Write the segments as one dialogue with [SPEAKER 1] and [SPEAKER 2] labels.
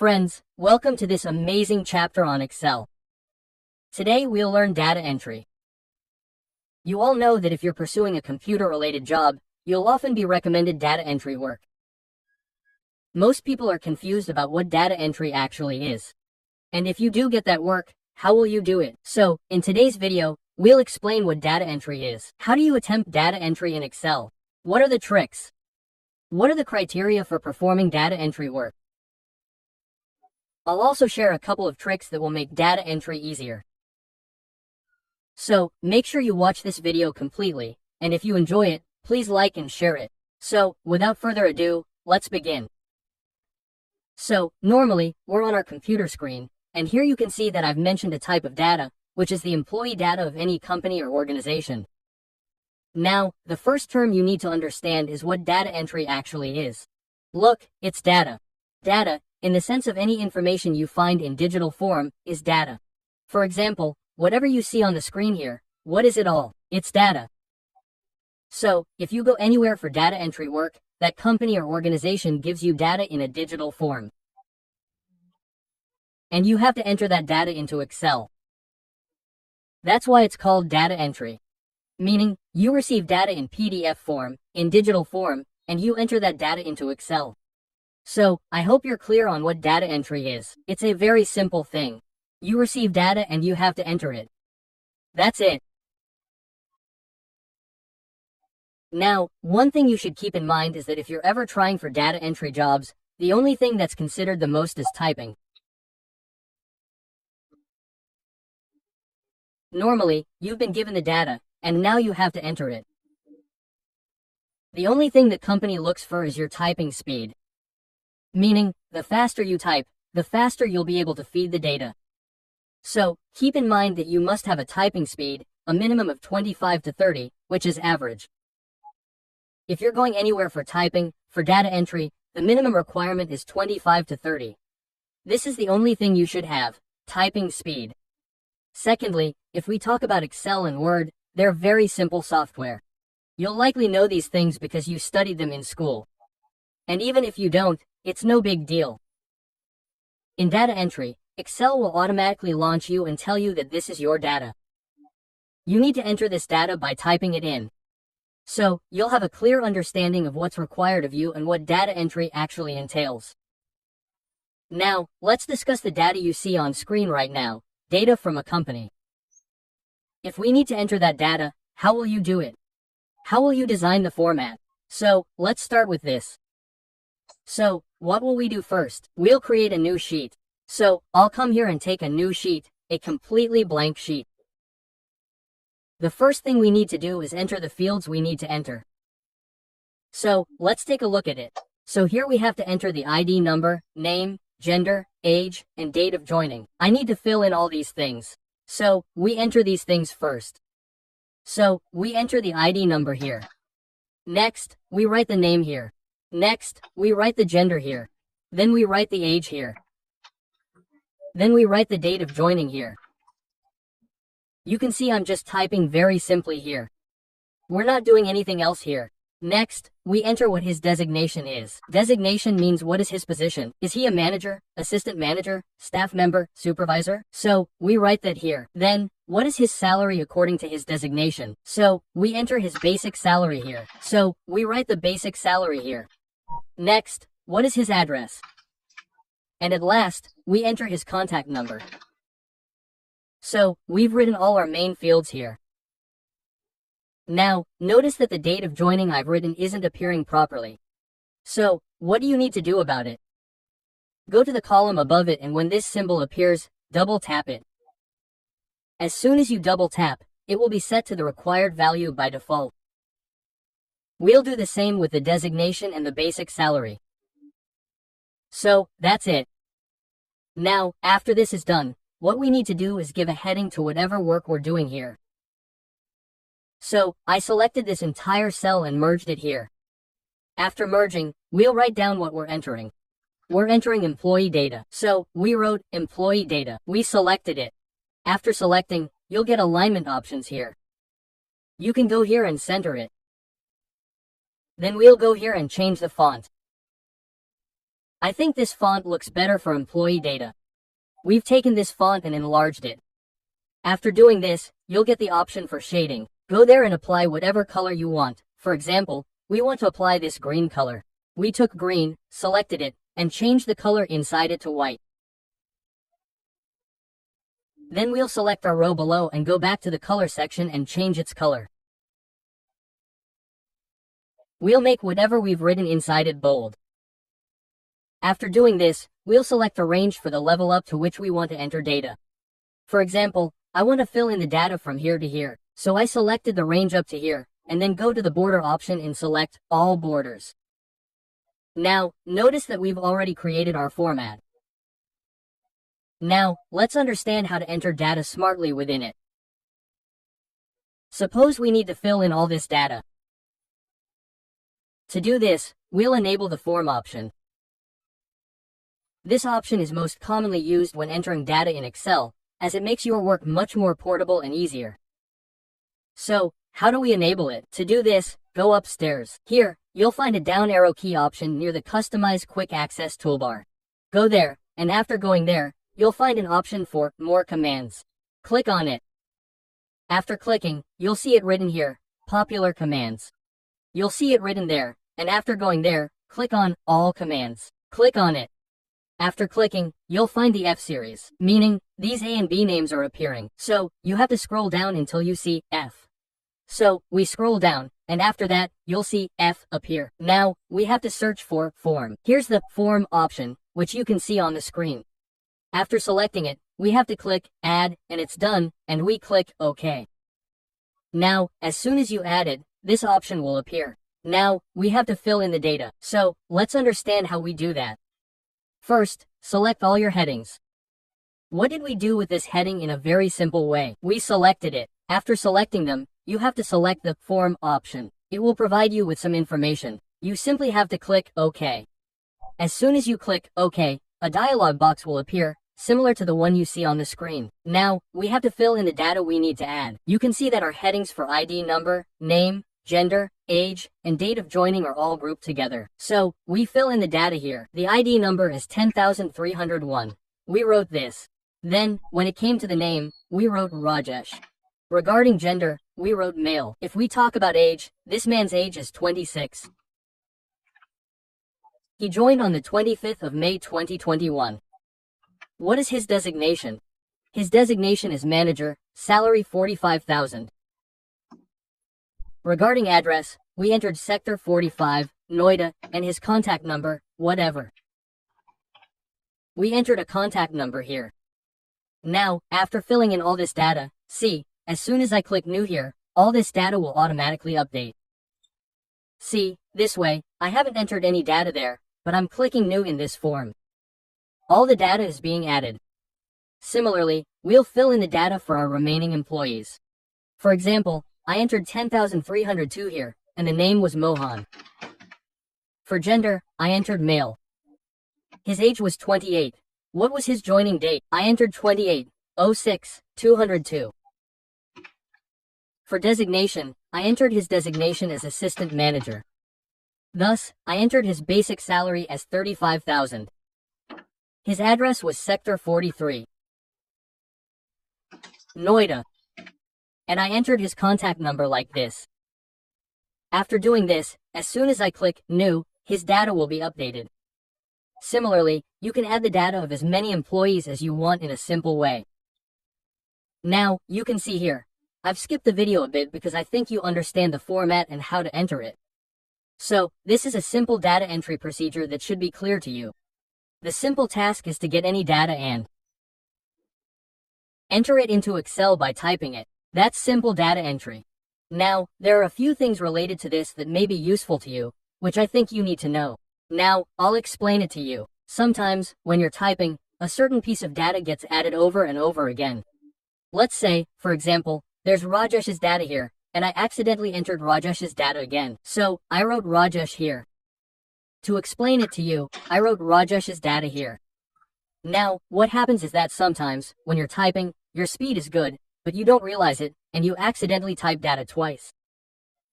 [SPEAKER 1] Friends, welcome to this amazing chapter on Excel. Today we'll learn data entry. You all know that if you're pursuing a computer-related job, you'll often be recommended data entry work. Most people are confused about what data entry actually is. And if you do get that work, how will you do it? So, in today's video, we'll explain what data entry is. How do you attempt data entry in Excel? What are the tricks? What are the criteria for performing data entry work? I'll also share a couple of tricks that will make data entry easier. So, make sure you watch this video completely, and if you enjoy it, please like and share it. So, without further ado, let's begin. So, normally, we're on our computer screen, and here you can see that I've mentioned a type of data, which is the employee data of any company or organization. Now, the first term you need to understand is what data entry actually is. Look, it's data. Data, in the sense of any information you find in digital form, is data. For example, whatever you see on the screen here, what is it all? It's data. So, if you go anywhere for data entry work, that company or organization gives you data in a digital form. And you have to enter that data into Excel. That's why it's called data entry. Meaning, you receive data in PDF form, in digital form, and you enter that data into Excel. So, I hope you're clear on what data entry is. It's a very simple thing. You receive data and you have to enter it. That's it. Now, one thing you should keep in mind is that if you're ever trying for data entry jobs, the only thing that's considered the most is typing. Normally, you've been given the data, and now you have to enter it. The only thing the company looks for is your typing speed. Meaning, the faster you type, the faster you'll be able to feed the data. So, keep in mind that you must have a typing speed, a minimum of 25 to 30, which is average. If you're going anywhere for typing, for data entry, the minimum requirement is 25 to 30. This is the only thing you should have, typing speed. Secondly, if we talk about Excel and Word, they're very simple software. You'll likely know these things because you studied them in school. And even if you don't, it's no big deal. In data entry, Excel will automatically launch you and tell you that this is your data. You need to enter this data by typing it in. So, you'll have a clear understanding of what's required of you and what data entry actually entails. Now, let's discuss the data you see on screen right now, data from a company. If we need to enter that data, how will you do it? How will you design the format? So, let's start with this. So, what will we do first? We'll create a new sheet. So, I'll come here and take a new sheet, a completely blank sheet. The first thing we need to do is enter the fields we need to enter. So, let's take a look at it. So here we have to enter the ID number, name, gender, age, and date of joining. I need to fill in all these things. So, we enter these things first. So, we enter the ID number here. Next, we write the name here. Next, we write the gender here. Then we write the age here. Then we write the date of joining here. You can see I'm just typing very simply here. We're not doing anything else here. Next, we enter what his designation is. Designation means what is his position. Is he a manager, assistant manager, staff member, supervisor? So, we write that here. Then, what is his salary according to his designation? So, we enter his basic salary here. So, we write the basic salary here. Next, what is his address? And at last, we enter his contact number. So, we've written all our main fields here. Now, notice that the date of joining I've written isn't appearing properly. So, what do you need to do about it? Go to the column above it, and when this symbol appears, double tap it. As soon as you double tap, it will be set to the required value by default. We'll do the same with the designation and the basic salary. So, that's it. Now, after this is done, what we need to do is give a heading to whatever work we're doing here. So, I selected this entire cell and merged it here. After merging, we'll write down what we're entering. We're entering employee data. So, we wrote employee data. We selected it. After selecting, you'll get alignment options here. You can go here and center it. Then we'll go here and change the font. I think this font looks better for employee data. We've taken this font and enlarged it. After doing this, you'll get the option for shading. Go there and apply whatever color you want. For example, we want to apply this green color. We took green, selected it, and changed the color inside it to white. Then we'll select our row below and go back to the color section and change its color. We'll make whatever we've written inside it bold. After doing this, we'll select a range for the level up to which we want to enter data. For example, I want to fill in the data from here to here, so I selected the range up to here, and then go to the border option and select all borders. Now, notice that we've already created our format. Now, let's understand how to enter data smartly within it. Suppose we need to fill in all this data. To do this, we'll enable the form option. This option is most commonly used when entering data in Excel, as it makes your work much more portable and easier. So, how do we enable it? To do this, go upstairs. Here, you'll find a down arrow key option near the Customize Quick Access toolbar. Go there, and after going there, you'll find an option for More Commands. Click on it. After clicking, you'll see it written here, Popular Commands. You'll see it written there, and after going there, click on All Commands. Click on it. After clicking, you'll find the F series, meaning these A and B names are appearing, so you have to scroll down until you see F. So, we scroll down, and after that, you'll see F appear. Now, we have to search for Form. Here's the Form option, which you can see on the screen. After selecting it, we have to click Add, and it's done, and we click OK. Now, as soon as you add it, this option will appear. Now, we have to fill in the data, so let's understand how we do that. First, select all your headings. What did we do with this heading in a very simple way? We selected it. After selecting them, you have to select the Form option. It will provide you with some information. You simply have to click OK. As soon as you click OK, a dialog box will appear, similar to the one you see on the screen. Now, we have to fill in the data we need to add. You can see that our headings for ID number, name, gender, age, and date of joining are all grouped together. So, we fill in the data here. The ID number is 10,301. We wrote this. Then, when it came to the name, we wrote Rajesh. Regarding gender, we wrote male. If we talk about age, this man's age is 26. He joined on the 25th of May 2021. What is his designation? His designation is manager, salary 45,000. Regarding address, we entered Sector 45, Noida, and his contact number, whatever. We entered a contact number here. Now, after filling in all this data, see, as soon as I click New here, all this data will automatically update. See, this way, I haven't entered any data there, but I'm clicking New in this form. All the data is being added. Similarly, we'll fill in the data for our remaining employees. For example, I entered 10,302 here, and the name was Mohan. For gender, I entered male. His age was 28. What was his joining date? I entered 28/06/202. For designation, I entered his designation as assistant manager. Thus, I entered his basic salary as 35,000. His address was Sector 43, Noida, and I entered his contact number like this. After doing this, as soon as I click New, his data will be updated. Similarly, you can add the data of as many employees as you want in a simple way. Now, you can see here, I've skipped the video a bit because I think you understand the format and how to enter it. So, this is a simple data entry procedure that should be clear to you. The simple task is to get any data and enter it into Excel by typing it. That's simple data entry. Now, there are a few things related to this that may be useful to you, which I think you need to know. Now, I'll explain it to you. Sometimes, when you're typing, a certain piece of data gets added over and over again. Let's say, for example, there's Rajesh's data here, and I accidentally entered Rajesh's data again. So, I wrote Rajesh here. To explain it to you, I wrote Rajesh's data here. Now, what happens is that sometimes, when you're typing, your speed is good, but you don't realize it, and you accidentally type data twice.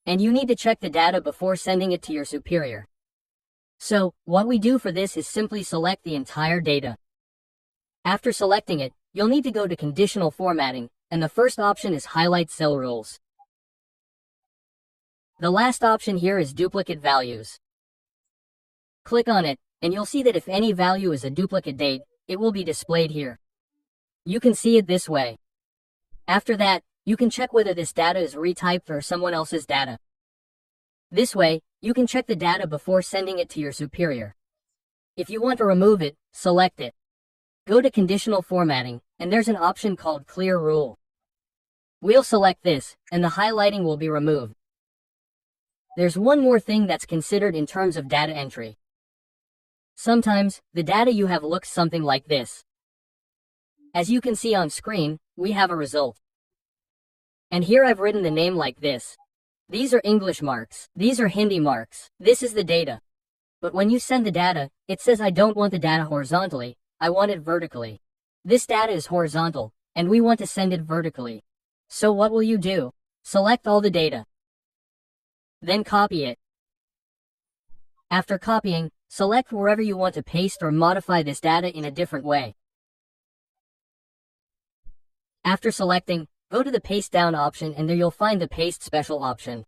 [SPEAKER 1] And you need to check the data before sending it to your superior. So, what we do for this is simply select the entire data. After selecting it, you'll need to go to conditional formatting, and the first option is highlight cell rules. The last option here is duplicate values. Click on it, and you'll see that if any value is a duplicate date, it will be displayed here. You can see it this way. After that, you can check whether this data is retyped or someone else's data. This way, you can check the data before sending it to your superior. If you want to remove it, select it. Go to conditional formatting, and there's an option called clear rule. We'll select this, and the highlighting will be removed. There's one more thing that's considered in terms of data entry. Sometimes, the data you have looks something like this. As you can see on screen, we have a result. And here I've written the name like this. These are English marks. These are Hindi marks. This is the data. But when you send the data, it says I don't want the data horizontally, I want it vertically. This data is horizontal, and we want to send it vertically. So what will you do? Select all the data. Then copy it. After copying, select wherever you want to paste or modify this data in a different way. After selecting, go to the Paste Down option and there you'll find the Paste Special option.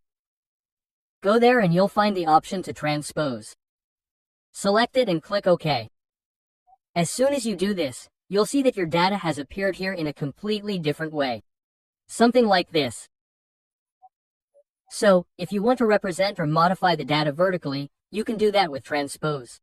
[SPEAKER 1] Go there and you'll find the option to transpose. Select it and click OK. As soon as you do this, you'll see that your data has appeared here in a completely different way. Something like this. So, if you want to represent or modify the data vertically, you can do that with transpose.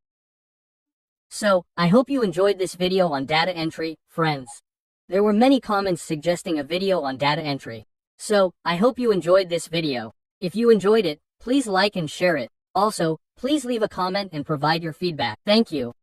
[SPEAKER 1] So, I hope you enjoyed this video on data entry, friends. There were many comments suggesting a video on data entry. So, I hope you enjoyed this video. If you enjoyed it, please like and share it. Also, please leave a comment and provide your feedback. Thank you.